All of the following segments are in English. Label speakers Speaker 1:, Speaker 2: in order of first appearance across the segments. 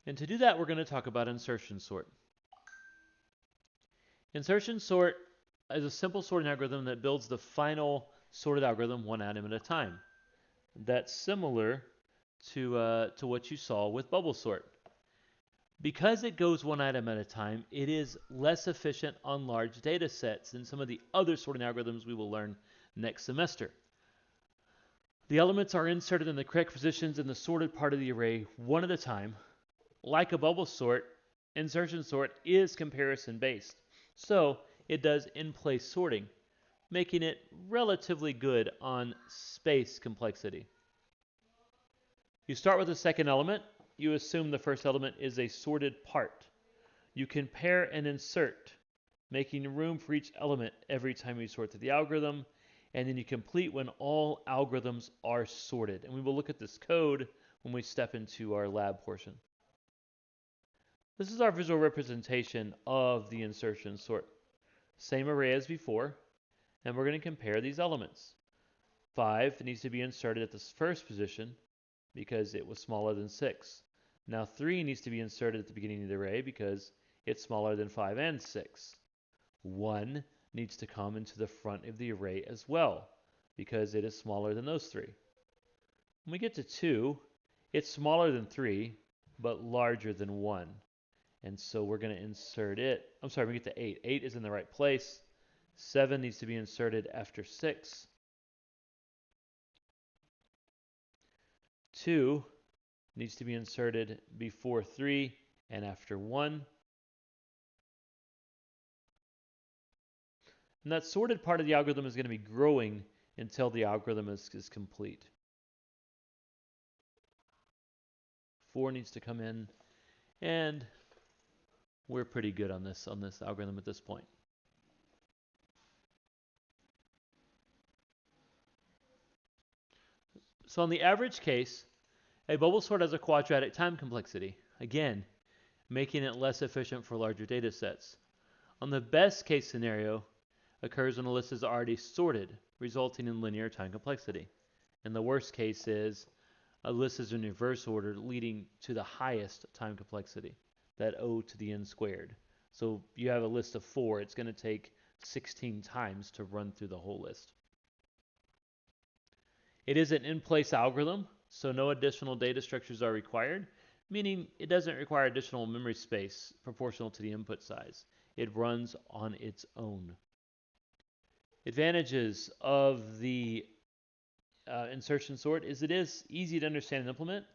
Speaker 1: And to do that, we're going to talk about insertion sort. Insertion sort is a simple sorting algorithm that builds the final sorted algorithm one atom at a time. That's similar to what you saw with bubble sort. Because it goes one item at a time, it is less efficient on large data sets than some of the other sorting algorithms we will learn next semester. The elements are inserted in the correct positions in the sorted part of the array one at a time. Like a bubble sort, insertion sort is comparison based, so it does in-place sorting, making it relatively good on space complexity. You start with the second element. You assume the first element is a sorted part. You compare and insert, making room for each element every time you sort through the algorithm, and then you complete when all algorithms are sorted. And we will look at this code when we step into our lab portion. This is our visual representation of the insertion sort. Same array as before, and we're going to compare these elements. 5 needs to be inserted at the first position because it was smaller than 6. Now 3 needs to be inserted at the beginning of the array because it's smaller than 5 and 6. 1 needs to come into the front of the array as well because it is smaller than those 3. When we get to 2, it's smaller than 3 but larger than 1. And so we're going to insert it. I'm sorry, we get to 8. 8 is in the right place. 7 needs to be inserted after 6. 2 needs to be inserted before 3 and after 1. And that sorted part of the algorithm is going to be growing until the algorithm is complete. 4 needs to come in, and we're pretty good on this algorithm at this point. So on the average case, a bubble sort has a quadratic time complexity, again, making it less efficient for larger data sets. On the best case scenario, occurs when a list is already sorted, resulting in linear time complexity. And the worst case is a list is in reverse order, leading to the highest time complexity, that O to the n squared. So you have a list of 4, it's going to take 16 times to run through the whole list. It is an in-place algorithm, so no additional data structures are required, meaning it doesn't require additional memory space proportional to the input size. It runs on its own. Advantages of the insertion sort is it is easy to understand and implement.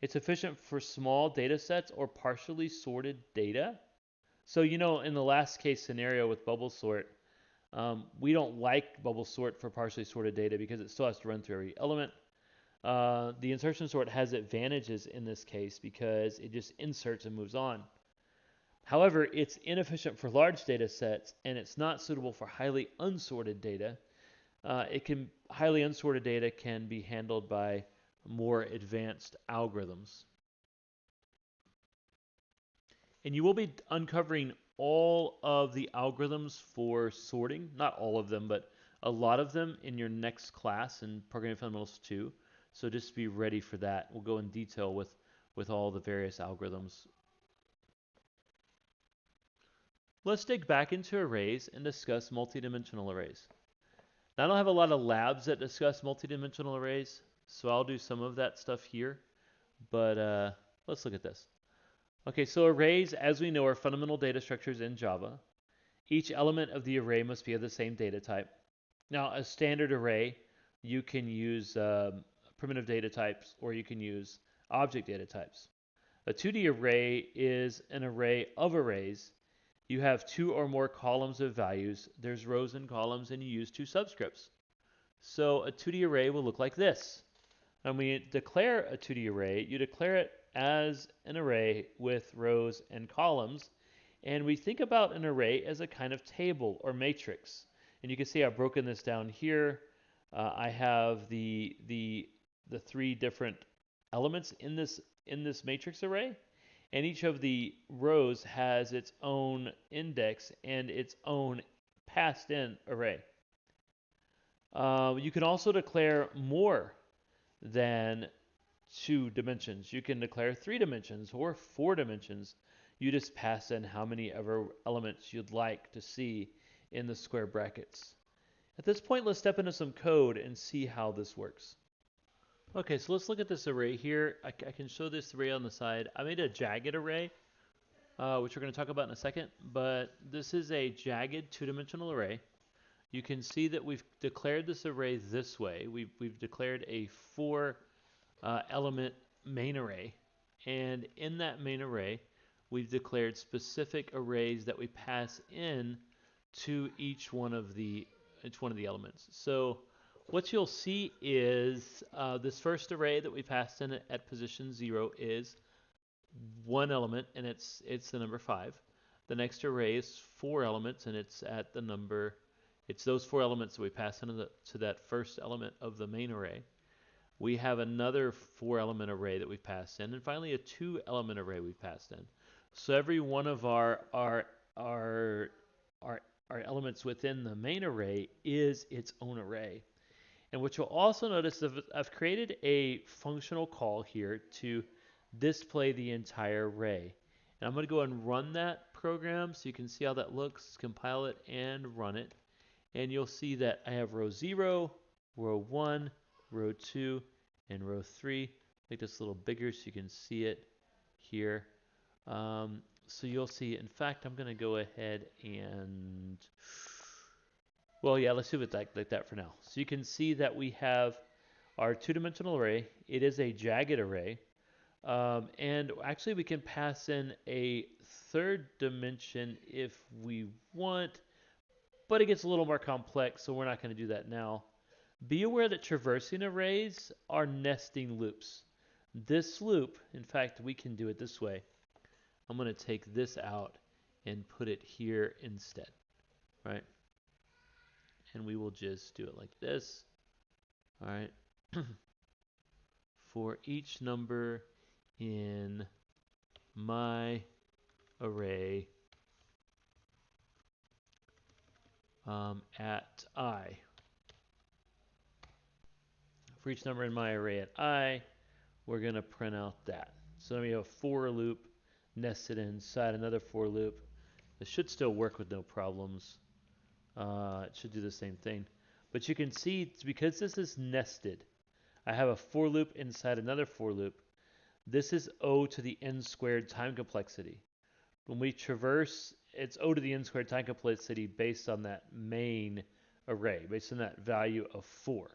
Speaker 1: It's efficient for small data sets or partially sorted data. So, in the last case scenario with bubble sort, we don't like bubble sort for partially sorted data because it still has to run through every element. The insertion sort has advantages in this case because it just inserts and moves on. However, it's inefficient for large data sets, and it's not suitable for highly unsorted data. Highly unsorted data can be handled by more advanced algorithms. And you will be uncovering all of the algorithms for sorting, not all of them, but a lot of them in your next class in Programming Fundamentals 2. So just be ready for that. We'll go in detail with all the various algorithms. Let's dig back into arrays and discuss multidimensional arrays. Now, I don't have a lot of labs that discuss multidimensional arrays, so I'll do some of that stuff here, but let's look at this. Okay, so arrays, as we know, are fundamental data structures in Java. Each element of the array must be of the same data type. Now, a standard array, you can use primitive data types, or you can use object data types. A 2D array is an array of arrays. You have 2 or more columns of values. There's rows and columns, and you use 2 subscripts. So a 2D array will look like this. And when you declare a 2D array, you declare it as an array with rows and columns. And we think about an array as a kind of table or matrix. And you can see I've broken this down here. I have the 3 different elements in this matrix array. And each of the rows has its own index and its own passed-in array. You can also declare more than 2 dimensions. You can declare 3 dimensions or 4 dimensions. You just pass in how many ever elements you'd like to see in the square brackets. At this point, let's step into some code and see how this works. Okay, so let's look at this array here. I can show this array on the side. I made a jagged array, which we're going to talk about in a second, but this is a jagged 2-dimensional array. You can see that we've declared this array this way. We've declared a 4 element main array, and in that main array, we've declared specific arrays that we pass in to each one of the elements. So what you'll see is this first array that we passed in at position 0 is 1 element, and it's the number 5. The next array is 4 elements, and it's at the number. It's those 4 elements that we pass into to that first element of the main array. We have another 4-element array that we've passed in, and finally a 2-element array we've passed in. So every one of our elements within the main array is its own array. And what you'll also notice is I've created a functional call here to display the entire array. And I'm going to go and run that program so you can see how that looks, compile it, and run it. And you'll see that I have row 0, row 1, row 2, and row 3. Make this a little bigger so you can see it here. So you'll see, in fact, I'm going to go ahead and, well, yeah, let's do it like that for now. So you can see that we have our 2-dimensional array. It is a jagged array. And actually, we can pass in a 3rd dimension if we want, but it gets a little more complex, so we're not going to do that now. Be aware that traversing arrays are nesting loops. This loop, in fact, we can do it this way. I'm going to take this out and put it here instead, right? And we will just do it like this, all right? For each number in my array at I. For each number in my array at I, we're going to print out that. So then we have a for loop nested inside another for loop. This should still work with no problems. It should do the same thing. But you can see, because this is nested, I have a for loop inside another for loop. This is O to the n squared time complexity. When we traverse, it's O to the n squared time complexity based on that main array, based on that value of 4.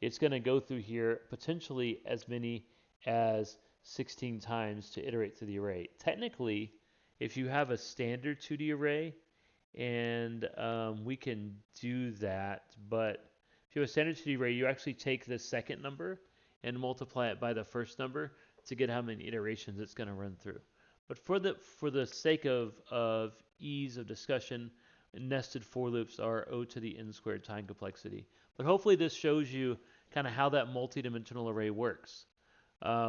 Speaker 1: It's going to go through here potentially as many as 16 times to iterate through the array. Technically, if you have a standard 2D array, and we can do that, but if you have a standard 2D array, you actually take the second number and multiply it by the first number to get how many iterations it's going to run through. But for the sake of ease of discussion, nested for loops are O to the n squared time complexity. But hopefully this shows you kind of how that multidimensional array works.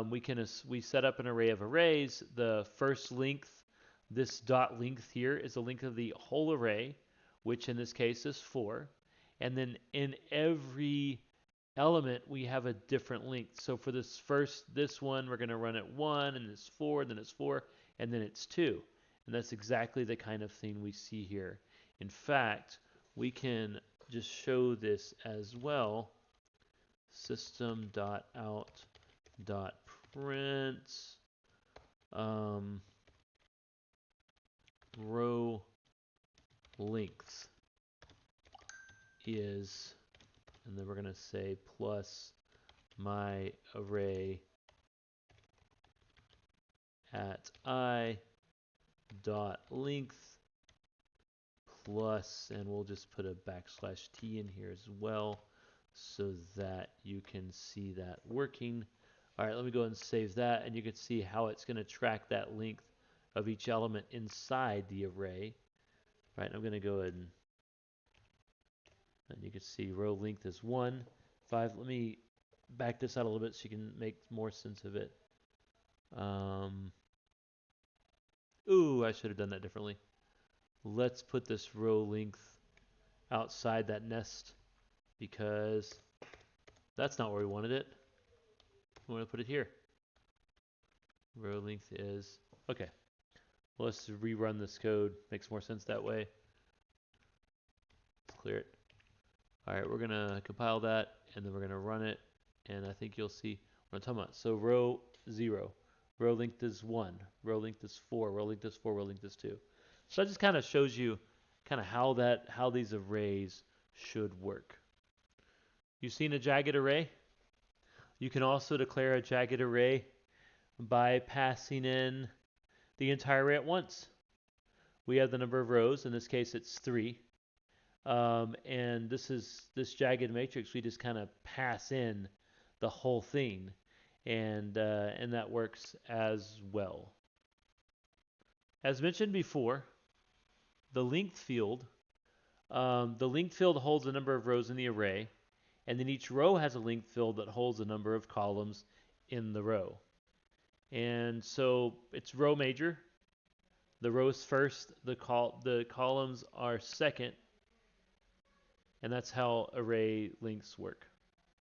Speaker 1: We set up an array of arrays. The first length, this dot length here, is the length of the whole array, which in this case is 4. And then in every element, we have a different length. So for this one, we're going to run at 1, and it's 4, and then it's 4, and then it's 2. And that's exactly the kind of thing we see here. In fact, we can just show this as well. System.out.print row length is, and then we're going to say plus my array at I dot length plus, and we'll just put a \t in here as well so that you can see that working. All right, let me go ahead and save that, and you can see how it's going to track that length of each element inside the array. All right, I'm going to go ahead and you can see row length is 1, 5. Let me back this out a little bit so you can make more sense of it. Ooh, I should have done that differently. Let's put this row length outside that nest because that's not where we wanted it. We want to put it here. row length is, okay, well, let's rerun this code. Makes more sense that way. Clear it. All right, we're gonna compile that, and then we're gonna run it, and I think you'll see what I'm talking about. So row 0, row length is 1, row length is 4, row length is 4, row length is 2. So that just kind of shows you kind of how these arrays should work. You've seen a jagged array? You can also declare a jagged array by passing in the entire array at once. We have the number of rows. In this case, it's 3. And this jagged matrix. We just kind of pass in the whole thing, and that works as well. As mentioned before, the length field holds the number of rows in the array, and then each row has a length field that holds the number of columns in the row. And so it's row major. The rows first, the columns are second, and that's how array lengths work.